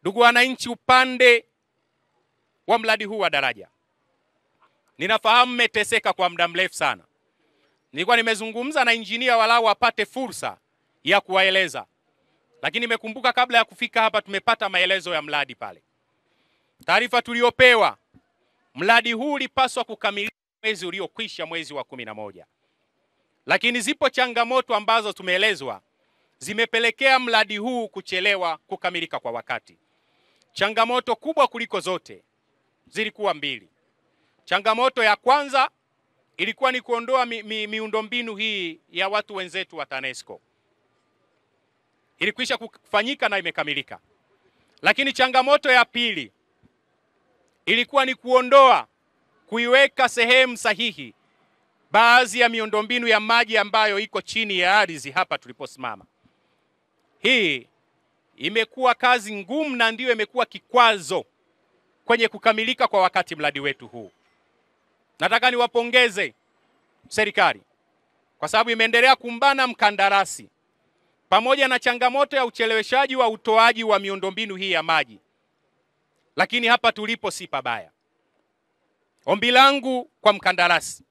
Ndugu wananchi, upande wa mradi huu wa daraja, ninafahamu mmeteseka kwa muda mrefu sana. Nilikuwa nimezungumza na injinia walau apate fursa ya kuwaeleza, lakini nimekumbuka kabla ya kufika hapa tumepata maelezo ya mradi pale. Taarifa tuliopewa, mradi huu ulipaswa kukamilika mwezi uliokwisha, mwezi wa 11. Lakini zipo changamoto ambazo tumeelezwa zimepelekea mradi huu kuchelewa kukamilika kwa wakati. Changamoto kubwa kuliko zote zilikuwa mbili. Changamoto ya kwanza ilikuwa ni kuondoa miundombinu hii ya watu wenzetu wa TANESCO. Ilikwisha kufanyika na imekamilika. Lakini changamoto ya pili ilikuwa ni kuiweka sehemu sahihi baadhi ya miundombinu ya maji ambayo iko chini ya ardhi hapa tuliposimama. Hii imekuwa kazi ngumu na ndio imekuwa kikwazo kwenye kukamilika kwa wakati mradi wetu huu. Nataka niwapongeze serikali kwa sababu imeendelea kumbana mkandarasi pamoja na changamoto ya ucheleweshaji wa utoaji wa miundombinu hii ya maji. Lakini hapa tulipo si pabaya. Ombi langu kwa mkandarasi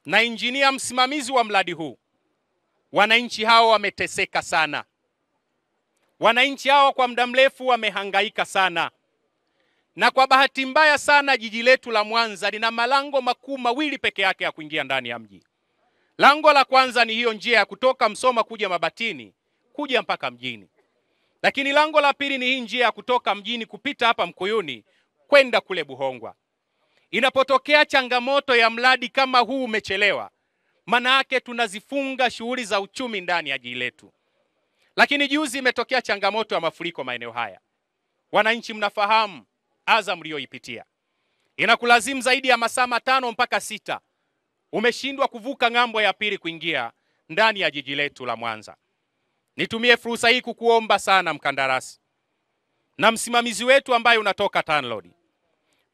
na injinia msimamizi wa mradi huu, wananchi hao wameteseka sana. Wananchi hao kwa muda mrefu wamehangaika sana. Na kwa bahati mbaya sana jiji letu la Mwanza lina malango makuu mawili peke yake ya kuingia ndani ya mji. Lango la kwanza ni hiyo njia ya kutoka Msoma kuja Mabatini, kuja mpaka mjini. Lakini lango la pili ni hii njia ya kutoka mjini kupita hapa Mkuyuni kwenda kule Buhongwa. Inapotokea changamoto ya mradi kama huu umechelewa, maana yake tunazifunga shughuli za uchumi ndani ya jiji letu. Lakini juzi imetokea changamoto ya mafuriko maeneo haya. Wananchi mnafahamu adha mlioipitia. Inakulazimu zaidi ya masaa 5 mpaka 6. Umeshindwa kuvuka ng'ambo ya pili kuingia ndani ya jiji letu la Mwanza. Nitumie fursa hii kukuomba sana mkandarasi na msimamizi wetu ambaye unatoka TANROADS.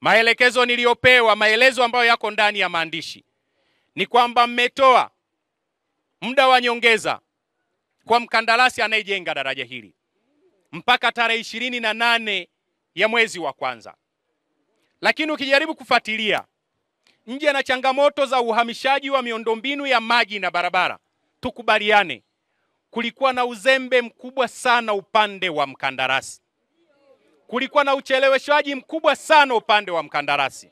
Maelekezo niliyopewa, maelezo ambayo yako ndani ya maandishi, ni kwamba mmetoa muda wa nyongeza kwa mkandarasi anayejenga daraja hili mpaka tarehe 28 ya mwezi wa kwanza. Lakini ukijaribu kufuatilia, nje na changamoto za uhamishaji wa miundombinu ya maji na barabara, tukubaliane, kulikuwa na uzembe mkubwa sana upande wa mkandarasi. Kulikuwa na ucheleweshaji mkubwa sana upande wa mkandarasi.